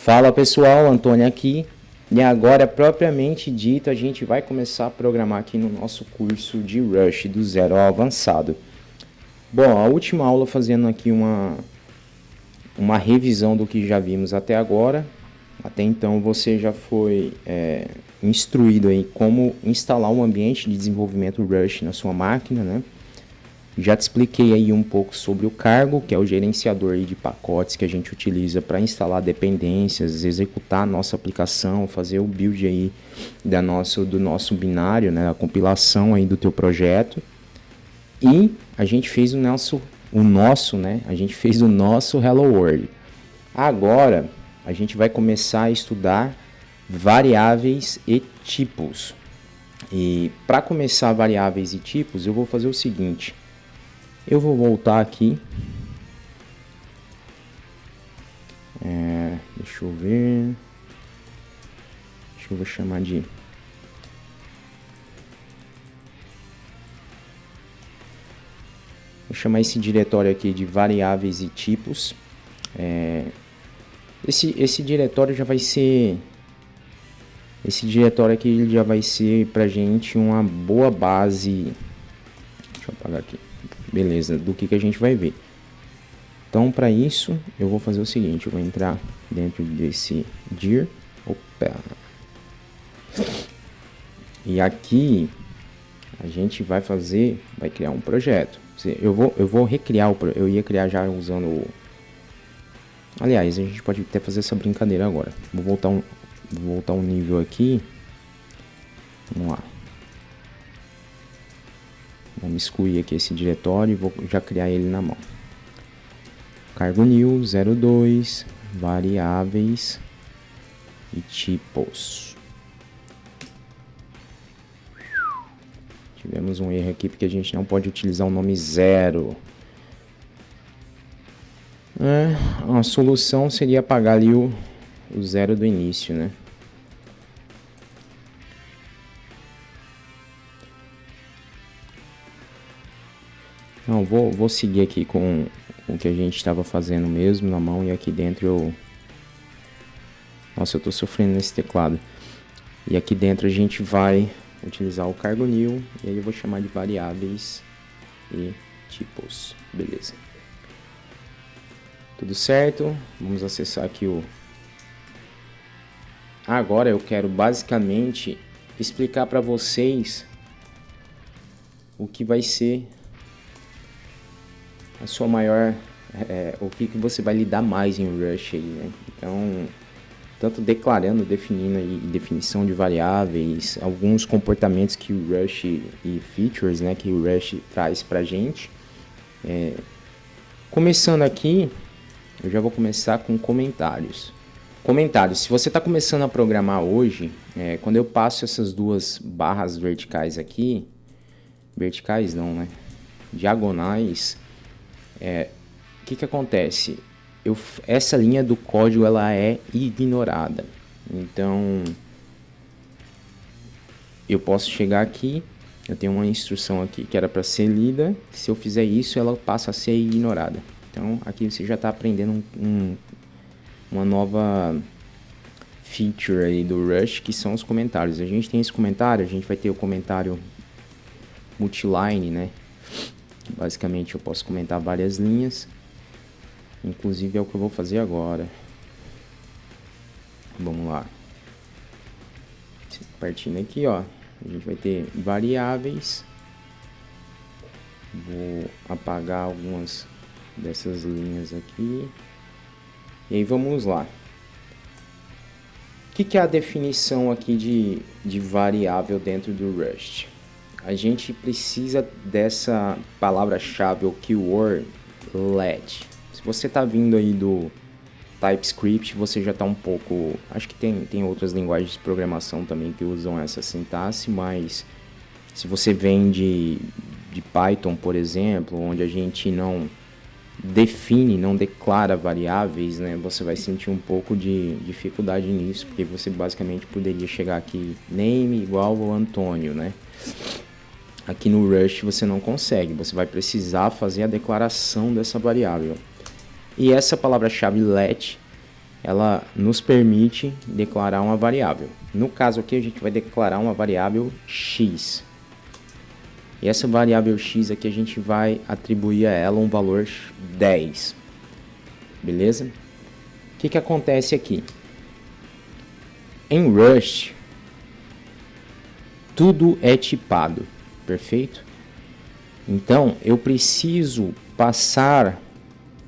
Fala pessoal, Antônio aqui. E agora, propriamente dito, a gente vai começar a programar aqui no nosso curso de Rush do zero ao avançado. Bom, a última aula fazendo aqui uma revisão do que já vimos até agora. Até então você já foi instruído aí como instalar um ambiente de desenvolvimento Rush na sua máquina, né? Já te expliquei aí um pouco sobre o cargo, que é o gerenciador aí de pacotes que a gente utiliza para instalar dependências, executar a nossa aplicação, fazer o build aí do nosso binário, né, a compilação aí do teu projeto. E a gente fez a gente fez o nosso Hello World. Agora a gente vai começar a estudar variáveis e tipos. E para começar variáveis e tipos, eu vou fazer o seguinte. Eu vou voltar aqui. Deixa eu ver. Vou chamar de... Vou chamar esse diretório aqui de variáveis e tipos. Esse diretório já vai ser... Esse diretório aqui ele já vai ser pra gente uma boa base... Deixa eu apagar aqui. Beleza, do que a gente vai ver. Então, para isso, eu vou fazer o seguinte. Eu vou entrar dentro desse dir. Opa! E aqui, a gente vai criar um projeto. Eu vou recriar eu ia criar já usando o... Aliás, a gente pode até fazer essa brincadeira agora. Vou voltar um nível aqui. Vamos lá. Vamos excluir aqui esse diretório e vou já criar ele na mão. Cargo new 02, variáveis e tipos. Tivemos um erro aqui porque a gente não pode utilizar o nome 0. A solução seria apagar ali o 0 do início, né? Não, vou seguir aqui com o que a gente estava fazendo mesmo na mão, e aqui dentro eu... Nossa, eu tô sofrendo nesse teclado. E aqui dentro a gente vai utilizar o cargo new, e aí eu vou chamar de variáveis e tipos. Beleza. Tudo certo? Vamos acessar aqui o... Agora eu quero basicamente explicar para vocês o que vai ser a sua maior, o que você vai lidar mais em Rush aí, né? Então, tanto declarando, definindo aí, definição de variáveis, alguns comportamentos que o Rush e features, né, que o Rush traz pra gente. Começando aqui, eu já vou começar com comentários. Comentários, se você está começando a programar hoje, quando eu passo essas duas barras verticais aqui, verticais não, né, diagonais, o que acontece? Essa linha do código ela é ignorada. Então, eu posso chegar aqui, eu tenho uma instrução aqui que era para ser lida. Se eu fizer isso, ela passa a ser ignorada. Então, aqui você já está aprendendo uma nova feature aí do Rush, que são os comentários. A gente tem esse comentário, a gente vai ter o comentário multiline, né? Basicamente eu posso comentar várias linhas. Inclusive é o que eu vou fazer agora. Vamos lá. Partindo aqui, ó. A gente vai ter variáveis. Vou apagar algumas dessas linhas aqui. E aí vamos lá. O que é a definição aqui de variável dentro do Rust? A gente precisa dessa palavra-chave, o keyword let. Se você está vindo aí do TypeScript, você já está um pouco... Acho que tem outras linguagens de programação também que usam essa sintaxe, mas se você vem de Python, por exemplo, onde a gente não define, não declara variáveis, né, você vai sentir um pouco de dificuldade nisso, porque você basicamente poderia chegar aqui, name igual ao Antônio, né? Aqui no Rush você não consegue, você vai precisar fazer a declaração dessa variável. E essa palavra-chave let ela nos permite declarar uma variável. No caso aqui, a gente vai declarar uma variável x. E essa variável x aqui a gente vai atribuir a ela um valor 10. Beleza? O que acontece aqui? Em Rust, tudo é tipado, perfeito? Então, eu preciso passar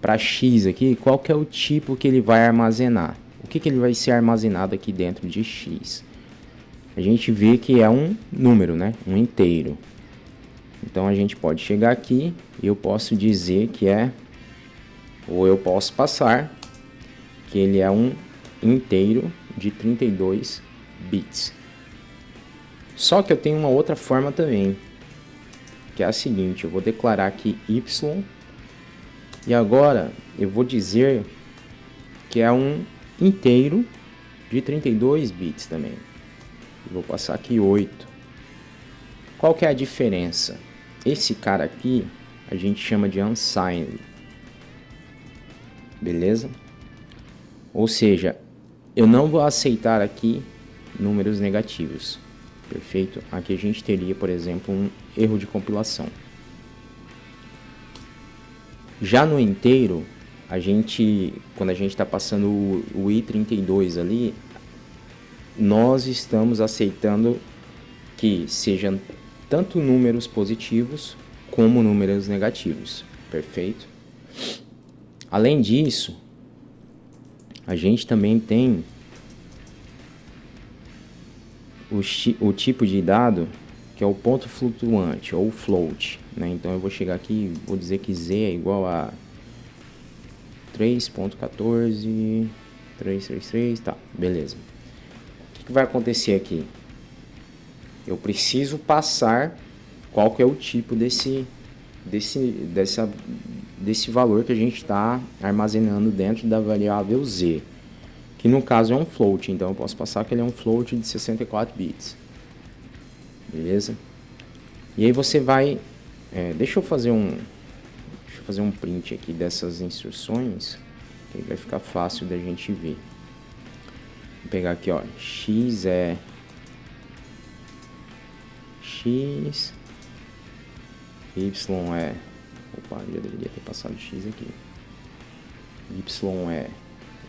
para x aqui, qual que é o tipo que ele vai armazenar. O que ele vai ser armazenado aqui dentro de x? A gente vê que é um número, né? Um inteiro. Então, a gente pode chegar aqui e eu posso dizer que é, ou eu posso passar, que ele é um inteiro de 32 bits. Só que eu tenho uma outra forma também, que é a seguinte: eu vou declarar aqui y, e agora eu vou dizer que é um inteiro de 32 bits também. Eu vou passar aqui 8. Qual que é a diferença? Esse cara aqui a gente chama de unsigned. Beleza? Ou seja, eu não vou aceitar aqui números negativos. Perfeito? Aqui a gente teria, por exemplo, um erro de compilação. Já no inteiro, quando a gente está passando o i32 ali, nós estamos aceitando que sejam tanto números positivos como números negativos. Perfeito? Além disso, a gente também tem o tipo de dado que é o ponto flutuante ou float, né? Então eu vou chegar aqui e vou dizer que z é igual a 3.14.333, tá, beleza. O que vai acontecer aqui? Eu preciso passar qual que é o tipo desse valor que a gente está armazenando dentro da variável z, que no caso é um float, então eu posso passar que ele é um float de 64 bits. Beleza? E aí você vai... deixa eu fazer um print aqui dessas instruções, que vai ficar fácil da gente ver. Vou pegar aqui, ó, x é x, y é... Opa, já deveria ter passado x aqui. Y é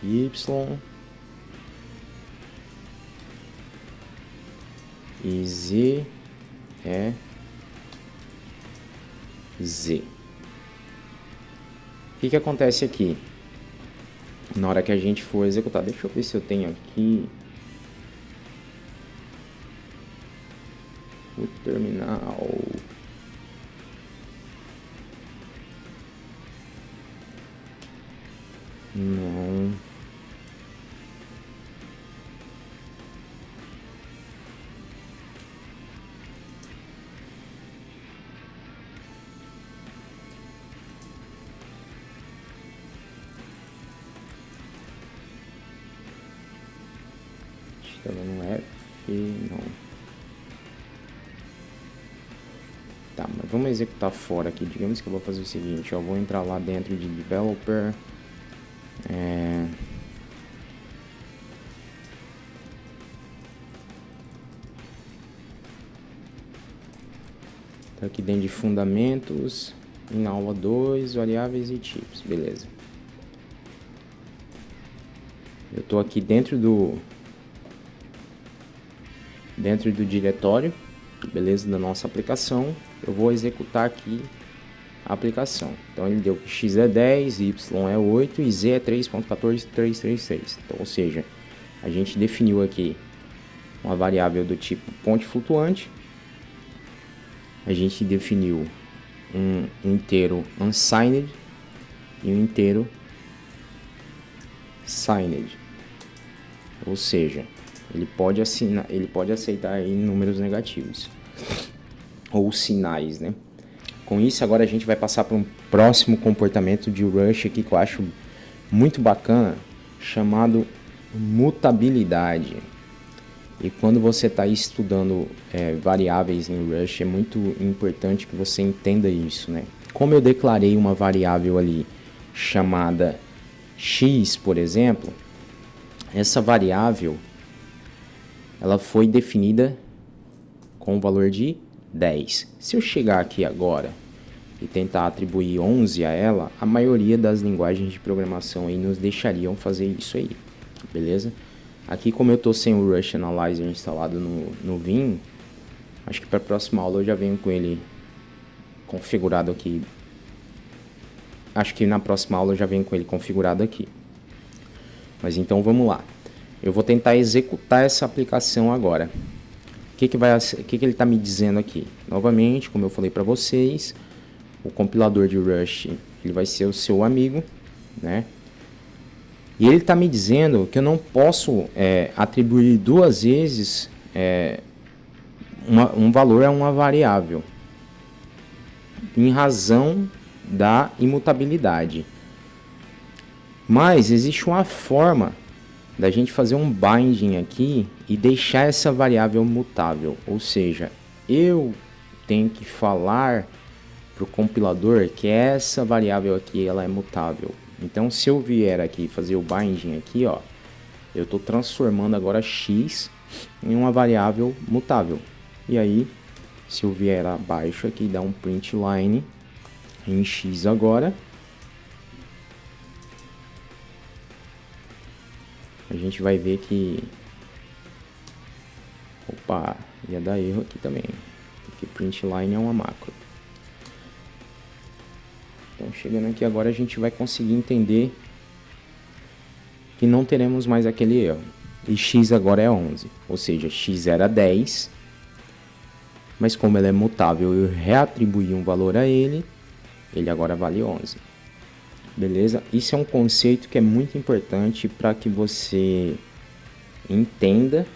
y, e z é z. O que acontece aqui? Na hora que a gente for executar, deixa eu ver se eu tenho aqui o terminal. Não. Estava no F, não. Tá, mas vamos executar fora aqui. Digamos que eu vou fazer o seguinte, eu vou entrar lá dentro de Developer. Tá aqui dentro de fundamentos, na aula 2, variáveis e tipos, beleza. Eu tô aqui dentro do diretório, beleza, da nossa aplicação. Eu vou executar aqui a aplicação. Então ele deu que x é 10, y é 8 e z é 3.14333. Então, ou seja, a gente definiu aqui uma variável do tipo ponte flutuante. A gente definiu um inteiro unsigned e um inteiro signed. Ou seja, ele pode aceitar aí números negativos ou sinais, né? Com isso, agora a gente vai passar para um próximo comportamento de Rust aqui que eu acho muito bacana, chamado mutabilidade. E quando você está estudando variáveis em Rust, é muito importante que você entenda isso, né? Como eu declarei uma variável ali chamada x, por exemplo, essa variável ela foi definida com o valor de 10. Se eu chegar aqui agora e tentar atribuir 11 a ela, a maioria das linguagens de programação aí nos deixariam fazer isso aí, beleza? Aqui, como eu estou sem o Rush Analyzer instalado no Vim, acho que para a próxima aula eu já venho com ele configurado aqui. Acho que na próxima aula eu já venho com ele configurado aqui. Mas então vamos lá. Eu vou tentar executar essa aplicação agora. O que ele está me dizendo aqui? Novamente, como eu falei para vocês, o compilador de Rush ele vai ser o seu amigo, né? E ele está me dizendo que eu não posso atribuir duas vezes um valor a uma variável, em razão da imutabilidade. Mas existe uma forma da gente fazer um binding aqui e deixar essa variável mutável. Ou seja, eu tenho que falar para o compilador que essa variável aqui ela é mutável. Então, se eu vier aqui fazer o binding aqui, ó, eu estou transformando agora x em uma variável mutável. E aí, se eu vier abaixo aqui, dar um print line em x agora, a gente vai ver que... Opa, ia dar erro aqui também, porque print line é uma macro. Então, chegando aqui agora, a gente vai conseguir entender que não teremos mais aquele erro. E x agora é 11, ou seja, x era 10, mas como ele é mutável, eu reatribuí um valor a ele, ele agora vale 11. Beleza? Isso é um conceito que é muito importante para que você entenda,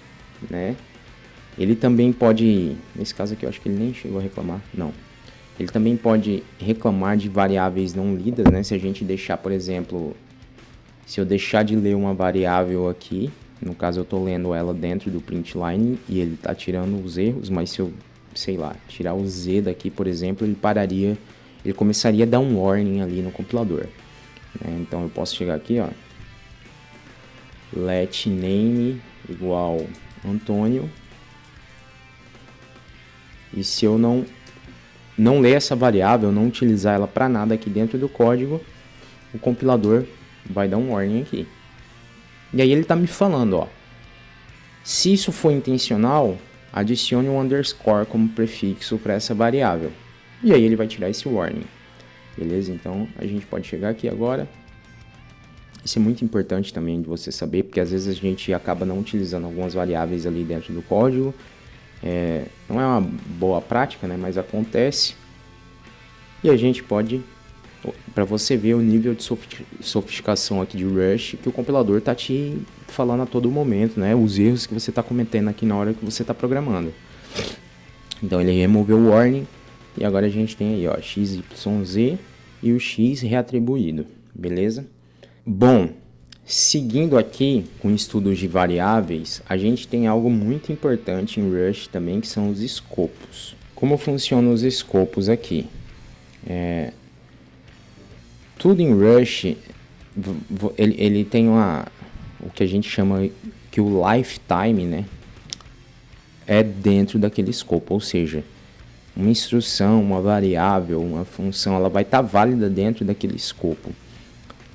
né? Ele também pode, nesse caso aqui eu acho que ele nem chegou a reclamar, não. Ele também pode reclamar de variáveis não lidas, né? Se a gente deixar, por exemplo, se eu deixar de ler uma variável aqui, no caso eu estou lendo ela dentro do print line e ele está tirando os erros, mas se eu, sei lá, tirar o z daqui, por exemplo, ele começaria a dar um warning ali no compilador. Né? Então eu posso chegar aqui, ó, let name igual Antônio, e se eu não ler essa variável, não utilizar ela para nada aqui dentro do código, o compilador vai dar um warning aqui. E aí ele está me falando, ó, se isso for intencional, adicione um underscore como prefixo para essa variável. E aí ele vai tirar esse warning. Beleza? Então a gente pode chegar aqui agora. Isso é muito importante também de você saber, porque às vezes a gente acaba não utilizando algumas variáveis ali dentro do código. Não é uma boa prática, né? Mas acontece. E a gente pode, para você ver o nível de sofisticação aqui de Rush, que o compilador está te falando a todo momento, né? Os erros que você está cometendo aqui na hora que você está programando. Então ele removeu o warning e agora a gente tem aí, ó, XYZ e o X reatribuído, beleza? Bom, seguindo aqui com estudos de variáveis, a gente tem algo muito importante em Rush também, que são os escopos. Como funcionam os escopos aqui? Tudo em Rush, ele tem o que a gente chama que o lifetime, né? É dentro daquele escopo, ou seja, uma instrução, uma variável, uma função, ela vai estar válida dentro daquele escopo.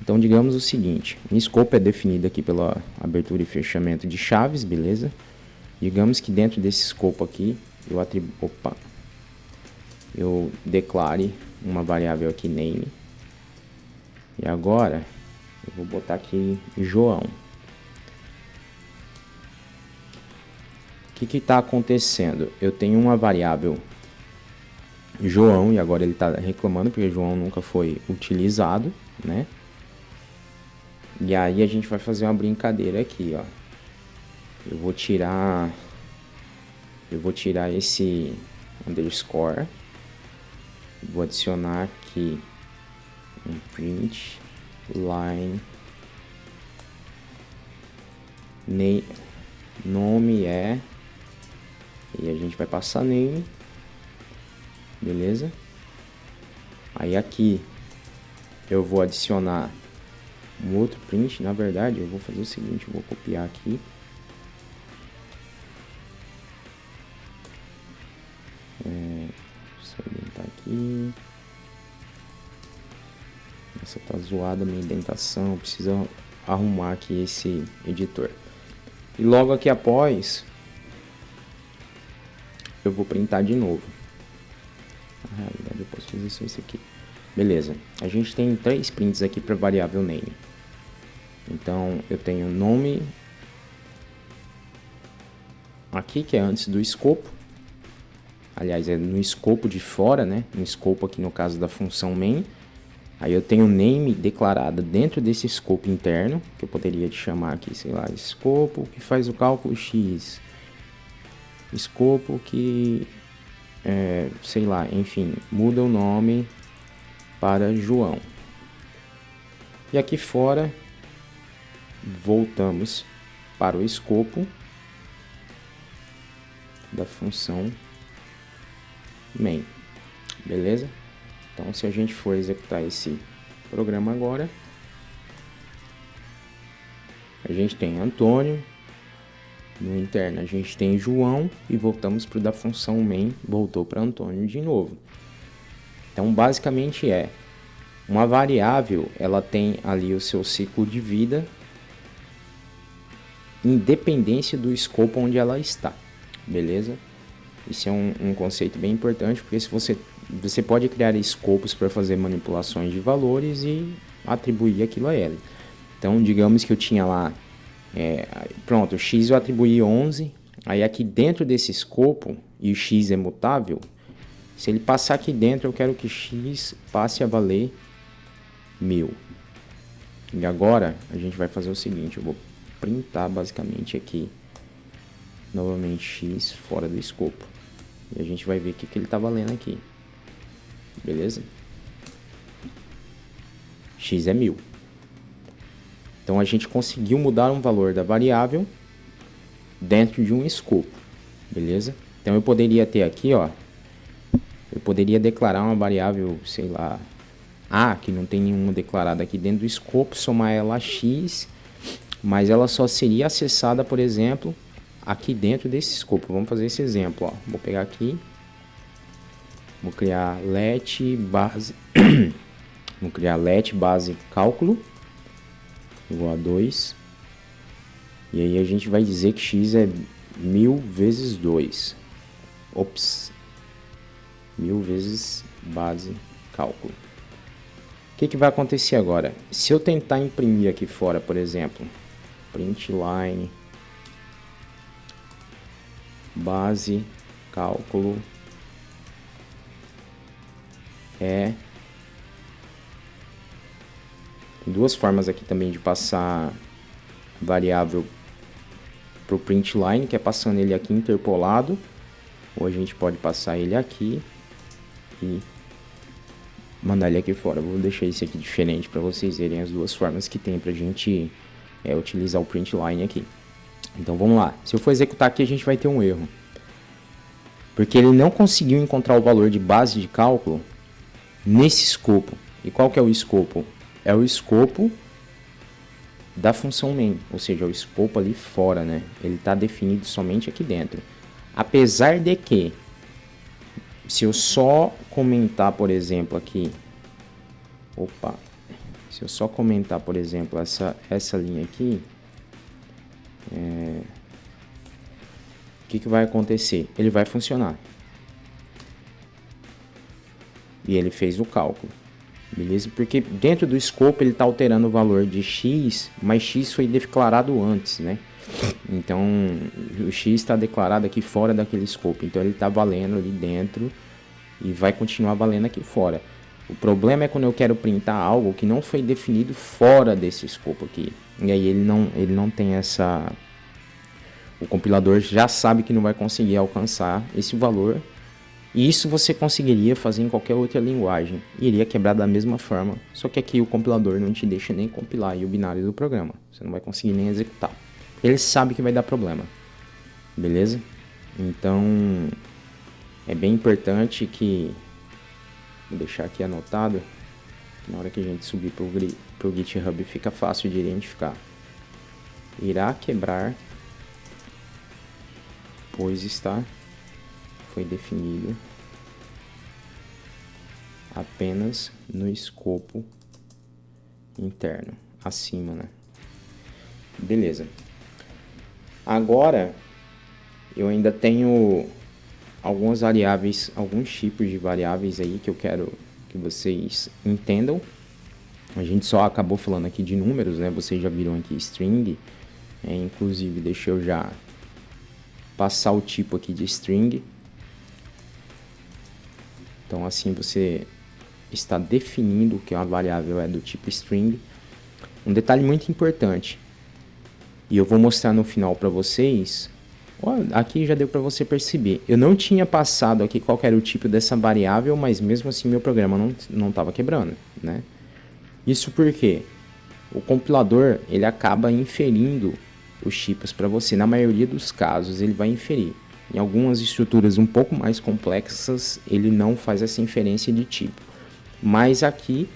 Então, digamos o seguinte, um escopo é definido aqui pela abertura e fechamento de chaves, beleza? Digamos que dentro desse escopo aqui, eu declare uma variável aqui name. E agora, eu vou botar aqui João. O que está acontecendo? Eu tenho uma variável João e agora ele está reclamando porque João nunca foi utilizado, né? E aí a gente vai fazer uma brincadeira aqui, ó. Eu vou tirar esse underscore, vou adicionar aqui um print line nome é, e a gente vai passar name, beleza? Aí aqui eu vou adicionar um outro print. Na verdade, eu vou fazer o seguinte, eu vou copiar aqui. Só indentar aqui. Essa tá zoada a minha indentação, precisa arrumar aqui esse editor. E logo aqui após, eu vou printar de novo. Na realidade eu posso fazer só isso aqui. Beleza, a gente tem 3 prints aqui para variável name. Então eu tenho nome aqui, que é antes do escopo. Aliás, é no escopo de fora, né? No escopo aqui no caso da função main. Aí eu tenho name declarada dentro desse escopo interno, que eu poderia chamar aqui, sei lá, escopo que faz o cálculo X. Escopo que, sei lá, enfim, muda o nome para João. E aqui fora, voltamos para o escopo da função main. Beleza? Então, se a gente for executar esse programa agora, a gente tem Antônio, no interno a gente tem João e voltamos para o da função main, voltou para Antônio de novo. Então, basicamente uma variável, ela tem ali o seu ciclo de vida, independência do escopo onde ela está, beleza? Isso é um conceito bem importante, porque se você pode criar escopos para fazer manipulações de valores e atribuir aquilo a ele. Então, digamos que eu tinha lá, pronto, o x eu atribuí 11, aí aqui dentro desse escopo, e o x é mutável, se ele passar aqui dentro, eu quero que x passe a valer 1000. E agora, a gente vai fazer o seguinte, eu vou printar basicamente aqui, novamente x fora do escopo. E a gente vai ver o que ele está valendo aqui. Beleza? X é 1000. Então a gente conseguiu mudar um valor da variável dentro de um escopo. Beleza? Então eu poderia ter aqui, ó, eu poderia declarar uma variável, sei lá, A, que não tem nenhuma declarada aqui dentro do escopo, somar ela a X, mas ela só seria acessada, por exemplo, aqui dentro desse escopo. Vamos fazer esse exemplo, ó. Vou pegar aqui, vou criar let base, vou criar let base cálculo igual a 2. E aí a gente vai dizer que x é 1000 vezes 2. Ops. 1000 vezes base cálculo. O que vai acontecer agora? Se eu tentar imprimir aqui fora, por exemplo, print line base cálculo tem duas formas aqui também de passar variável para o print line, que é passando ele aqui interpolado, ou a gente pode passar ele aqui e mandar ele aqui fora. Vou deixar esse aqui diferente para vocês verem as duas formas que tem para a gente utilizar o print line aqui. Então vamos lá, se eu for executar aqui a gente vai ter um erro, porque ele não conseguiu encontrar o valor de base de cálculo nesse escopo. E qual que é o escopo? É o escopo da função main, ou seja, o escopo ali fora, né? Ele está definido somente aqui dentro. Apesar de que, se eu só comentar, por exemplo, aqui, se eu só comentar, por exemplo, essa linha aqui, o que vai acontecer? Ele vai funcionar. E ele fez o cálculo. Beleza? Porque dentro do escopo ele está alterando o valor de x, mas x foi declarado antes, né? Então, o x está declarado aqui fora daquele escopo. Então, ele está valendo ali dentro e vai continuar valendo aqui fora. O problema é quando eu quero printar algo que não foi definido fora desse escopo aqui. E aí ele não tem essa... O compilador já sabe que não vai conseguir alcançar esse valor. E isso você conseguiria fazer em qualquer outra linguagem. Iria quebrar da mesma forma. Só que aqui o compilador não te deixa nem compilar o binário do programa. Você não vai conseguir nem executar. Ele sabe que vai dar problema. Beleza? Então, é bem importante que... Vou deixar aqui anotado. Na hora que a gente subir para o GitHub fica fácil de identificar. Irá quebrar, pois foi definido apenas no escopo interno, acima, né? Beleza. Agora, eu ainda tenho algumas variáveis, alguns tipos de variáveis aí que eu quero que vocês entendam. A gente só acabou falando aqui de números, né? Vocês já viram aqui string. Inclusive, deixa eu já passar o tipo aqui de string. Então, assim você está definindo que a variável é do tipo string. Um detalhe muito importante, e eu vou mostrar no final para vocês. Aqui já deu para você perceber. Eu não tinha passado aqui qual era o tipo dessa variável, mas mesmo assim meu programa não estava quebrando, né? Isso porque o compilador ele acaba inferindo os tipos para você. Na maioria dos casos ele vai inferir. Em algumas estruturas um pouco mais complexas ele não faz essa inferência de tipo. Mas aqui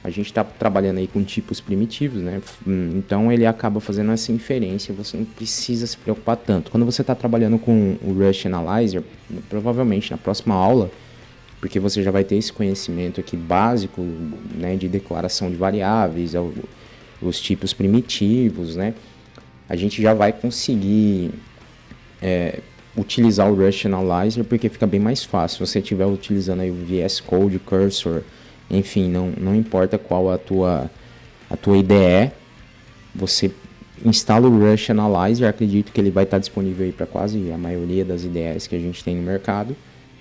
a gente está trabalhando aí com tipos primitivos, né? Então ele acaba fazendo essa inferência, você não precisa se preocupar tanto. Quando você está trabalhando com o Rush Analyzer, provavelmente na próxima aula, porque você já vai ter esse conhecimento aqui básico, né, de declaração de variáveis, os tipos primitivos, né? A gente já vai conseguir utilizar o Rush Analyzer, porque fica bem mais fácil. Se você estiver utilizando aí o VS Code, Cursor, enfim, não importa qual a tua IDE, você instala o Rush Analyzer, acredito que ele vai estar disponível aí para quase a maioria das IDEs que a gente tem no mercado,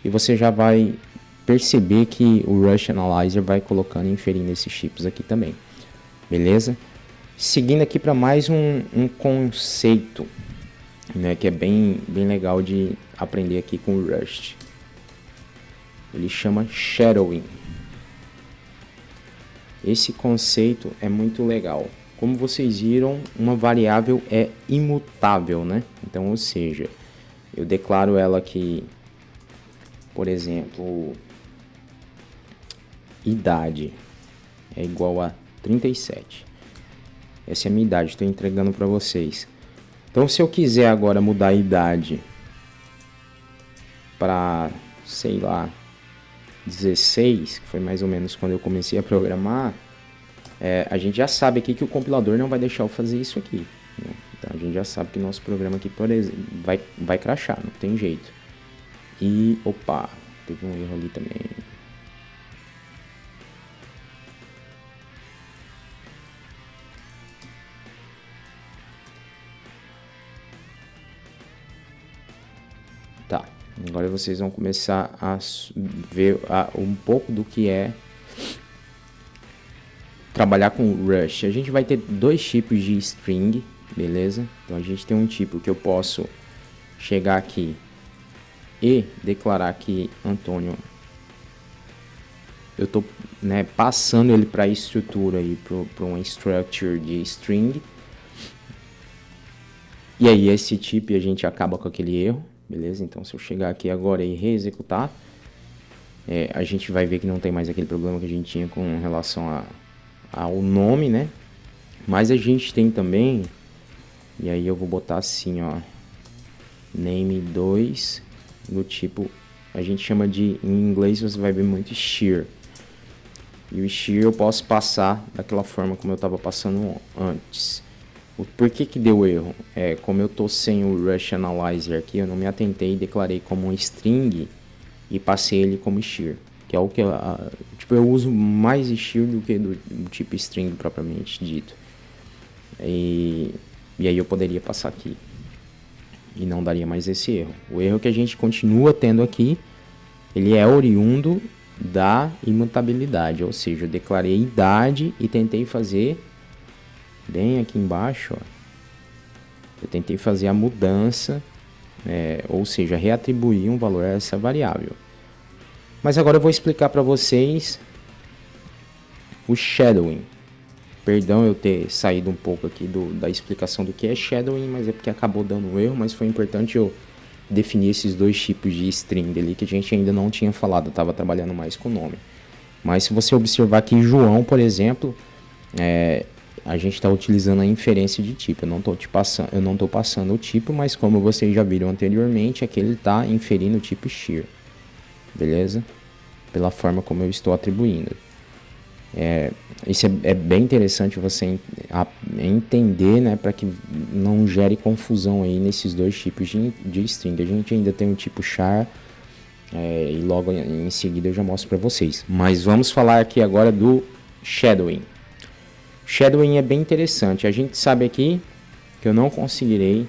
e você já vai perceber que o Rush Analyzer vai colocando e inferindo esses chips aqui também, beleza? Seguindo aqui para mais um conceito, né, que é bem legal de aprender aqui com o Rust. Ele chama shadowing. Esse conceito é muito legal. Como vocês viram, uma variável é imutável, né? Então, ou seja, eu declaro ela aqui, por exemplo, idade é igual a 37. Essa é a minha idade, estou entregando para vocês. Então, se eu quiser agora mudar a idade para, sei lá, 16, que foi mais ou menos quando eu comecei a programar, a gente já sabe aqui que o compilador não vai deixar eu fazer isso aqui, né? Então a gente já sabe que nosso programa aqui, por exemplo, vai crashar, não tem jeito. E, opa, teve um erro ali também. Tá, agora vocês vão começar a ver um pouco do que é trabalhar com Rush. A gente vai ter dois tipos de string, beleza? Então a gente tem um tipo que eu posso chegar aqui e declarar que Antônio, eu tô, né, passando ele para a estrutura aí, para uma structure de string. E aí esse tipo a gente acaba com aquele erro, beleza? Então se eu chegar aqui agora e reexecutar, a gente vai ver que não tem mais aquele problema que a gente tinha com relação ao nome, né? Mas a gente tem também, e aí eu vou botar assim, ó, name 2 do tipo, a gente chama de, em inglês você vai ver muito shear. E o shear eu posso passar daquela forma como eu estava passando antes. Por que deu erro? Como eu tô sem o Rush Analyzer aqui, eu não me atentei e declarei como um string e passei ele como shear, que é o que eu uso mais shear do que do tipo string propriamente dito. E aí eu poderia passar aqui e não daria mais esse erro. O erro que a gente continua tendo aqui, ele é oriundo da imutabilidade, ou seja, eu declarei idade e tentei fazer bem aqui embaixo, ó, eu tentei fazer a mudança, ou seja, reatribuir um valor a essa variável. Mas agora eu vou explicar para vocês o shadowing. Perdão eu ter saído um pouco aqui da explicação do que é shadowing, mas é porque acabou dando um erro, mas foi importante eu definir esses dois tipos de string ali que a gente ainda não tinha falado, eu estava trabalhando mais com o nome. Mas se você observar aqui, João, por exemplo, a gente está utilizando a inferência de tipo. Eu não estou passando o tipo, mas como vocês já viram anteriormente, aqui ele está inferindo o tipo shear, beleza? Pela forma como eu estou atribuindo. Isso é bem interessante você entender, né, para que não gere confusão aí nesses dois tipos de string. A gente ainda tem o tipo char, e logo em seguida eu já mostro para vocês. Mas vamos falar aqui agora do shadowing. Shadowing é bem interessante. A gente sabe aqui que eu não conseguirei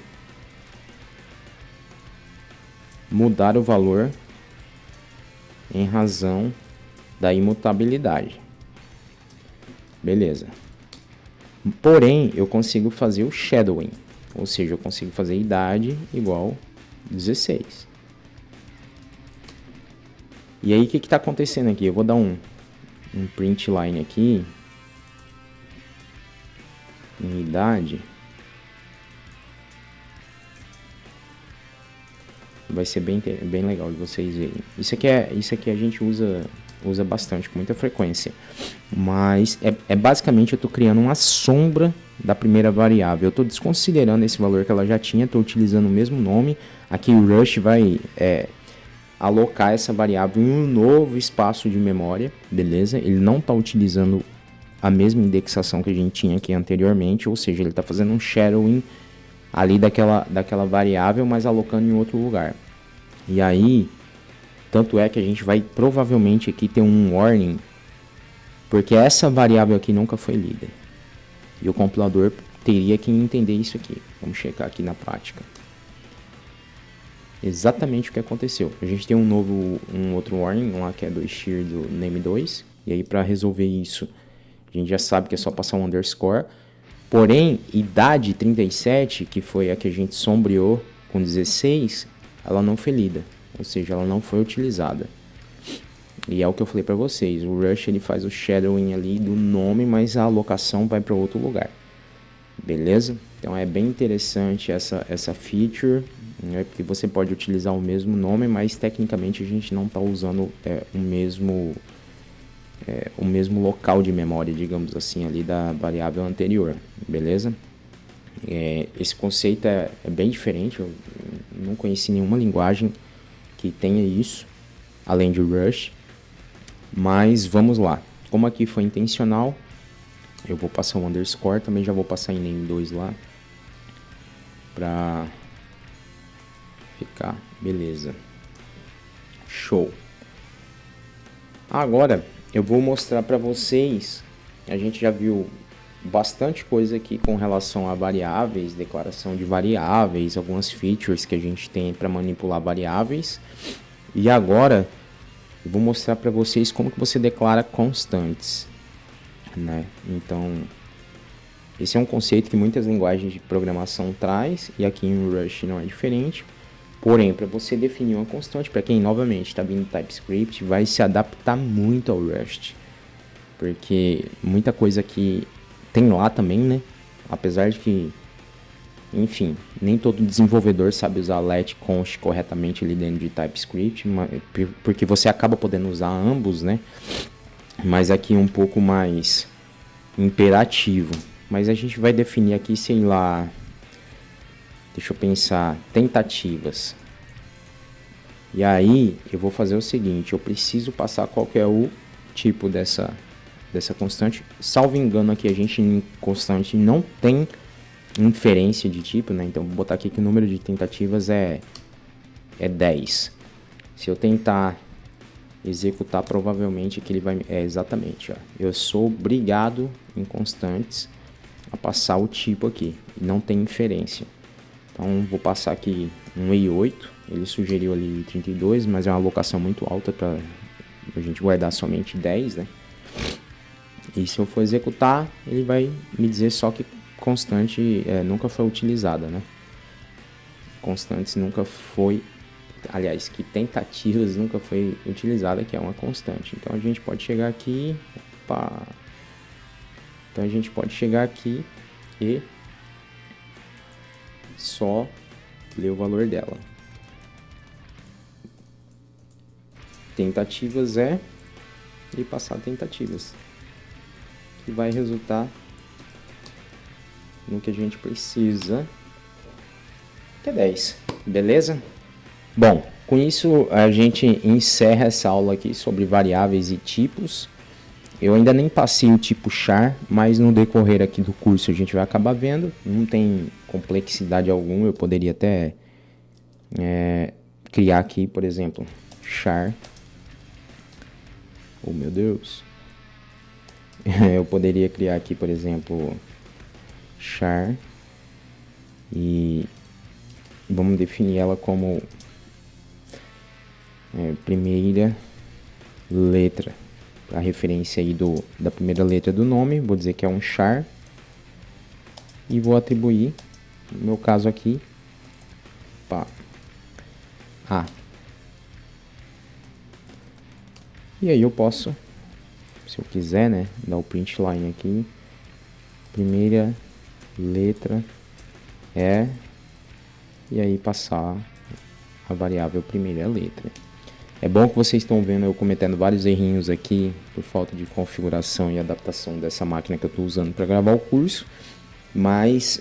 mudar o valor em razão da imutabilidade. Beleza. Porém, eu consigo fazer o shadowing. Ou seja, eu consigo fazer idade igual 16. E aí, o que está acontecendo aqui? Eu vou dar um print line aqui. Em idade. Vai ser bem legal de vocês verem. Isso aqui a gente usa bastante, com muita frequência. Mas basicamente eu estou criando uma sombra da primeira variável. Eu estou desconsiderando esse valor que ela já tinha, estou utilizando o mesmo nome. Aqui o Rush vai alocar essa variável em um novo espaço de memória, beleza? Ele não está utilizando a mesma indexação que a gente tinha aqui anteriormente, ou seja, ele está fazendo um shadowing ali daquela variável, mas alocando em outro lugar. E aí, tanto é que a gente vai provavelmente aqui ter um warning, porque essa variável aqui nunca foi lida. E o compilador teria que entender isso aqui. Vamos checar aqui na prática. Exatamente o que aconteceu. A gente tem um outro warning lá que é do shear do name2. E aí para resolver isso, a gente já sabe que é só passar um underscore. Porém, idade 37, que foi a que a gente sombreou com 16, ela não foi lida. Ou seja, ela não foi utilizada. E é o que eu falei para vocês. O Rush ele faz o shadowing ali do nome, mas a alocação vai para outro lugar. Beleza? Então é bem interessante essa feature, né? Porque você pode utilizar o mesmo nome, mas tecnicamente a gente não está usando o mesmo local de memória, digamos assim, ali da variável anterior, beleza? Esse conceito é bem diferente. Eu não conheci nenhuma linguagem que tenha isso, além de Rush. Mas vamos lá. Como aqui foi intencional, eu vou passar um underscore, também já vou passar em name2 lá, pra ficar beleza. Show. Agora eu vou mostrar para vocês. A gente já viu bastante coisa aqui com relação a variáveis, declaração de variáveis, algumas features que a gente tem para manipular variáveis. E agora eu vou mostrar para vocês como que você declara constantes, né? Então, esse é um conceito que muitas linguagens de programação traz, e aqui em Rush não é diferente. Porém, para você definir uma constante, para quem novamente está vindo TypeScript, vai se adaptar muito ao Rust, porque muita coisa que tem lá também, né? Apesar de que, enfim, nem todo desenvolvedor sabe usar let const corretamente ali dentro de TypeScript, porque você acaba podendo usar ambos, né? Mas aqui um pouco mais imperativo. Mas a gente vai definir aqui, sei lá, deixa eu pensar, tentativas. E aí eu vou fazer o seguinte, eu preciso passar qual que é o tipo dessa constante. Salvo engano aqui, a gente em constante não tem inferência de tipo, né? Então vou botar aqui que o número de tentativas é 10. Se eu tentar executar, provavelmente que ele vai... exatamente, ó. Eu sou obrigado em constantes a passar o tipo aqui. Não tem inferência. Então vou passar aqui um i8. Ele sugeriu ali 32, mas é uma alocação muito alta para a gente guardar somente 10, né? E se eu for executar, ele vai me dizer só que constante nunca foi utilizada, né? Constantes nunca foi... Aliás, que tentativas nunca foi utilizada, que é uma constante. Então a gente pode chegar aqui... Opa! Então a gente pode chegar aqui e só ler o valor dela. Tentativas e passar tentativas. que vai resultar no que a gente precisa, que é 10, beleza? Bom, com isso a gente encerra essa aula aqui sobre variáveis e tipos. Eu ainda nem passei o tipo char, mas no decorrer aqui do curso a gente vai acabar vendo. Não tem complexidade alguma, eu poderia até criar aqui, por exemplo, char. Oh, meu Deus. Eu poderia criar aqui, por exemplo, char e vamos definir ela como primeira letra, a referência aí da primeira letra do nome. Vou dizer que é um char e vou atribuir, no meu caso aqui, A. E aí eu posso, se eu quiser, né, dar o print line aqui, primeira letra e aí passar a variável primeira letra. É bom que vocês estão vendo eu cometendo vários errinhos aqui por falta de configuração e adaptação dessa máquina que eu estou usando para gravar o curso, mas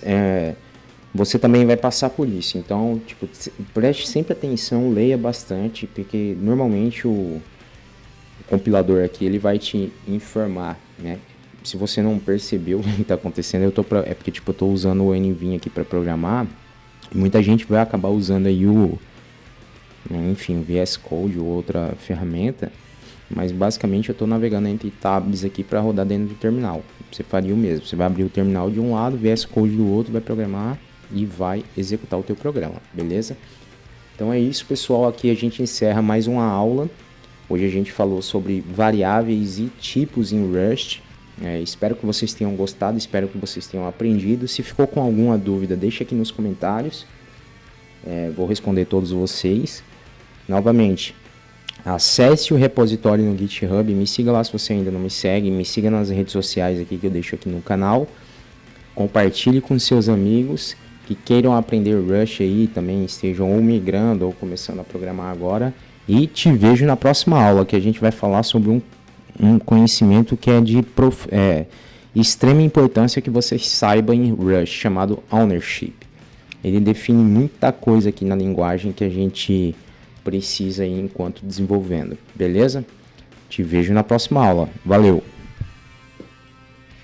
você também vai passar por isso. Então, tipo, preste sempre atenção, leia bastante, porque normalmente o compilador aqui ele vai te informar, né? Se você não percebeu o que está acontecendo, é porque tipo, eu estou usando o NVIDIA aqui para programar, e muita gente vai acabar usando aí o VS Code ou outra ferramenta, mas basicamente eu estou navegando entre tabs aqui para rodar dentro do terminal. Você faria o mesmo, você vai abrir o terminal de um lado, VS Code do outro, vai programar e vai executar o teu programa, beleza? Então é isso, pessoal, aqui a gente encerra mais uma aula. Hoje a gente falou sobre variáveis e tipos em Rust. Espero que vocês tenham gostado, espero que vocês tenham aprendido. Se ficou com alguma dúvida, deixa aqui nos comentários. Vou responder todos vocês. Novamente, acesse o repositório no GitHub, me siga lá se você ainda não me segue, me siga nas redes sociais aqui que eu deixo aqui no canal. Compartilhe com seus amigos que queiram aprender Rust aí, também estejam ou migrando ou começando a programar agora. E te vejo na próxima aula, que a gente vai falar sobre um conhecimento que é de extrema importância que você saiba em Rust, chamado Ownership. Ele define muita coisa aqui na linguagem que a gente precisa aí enquanto desenvolvendo, beleza? Te vejo na próxima aula. Valeu!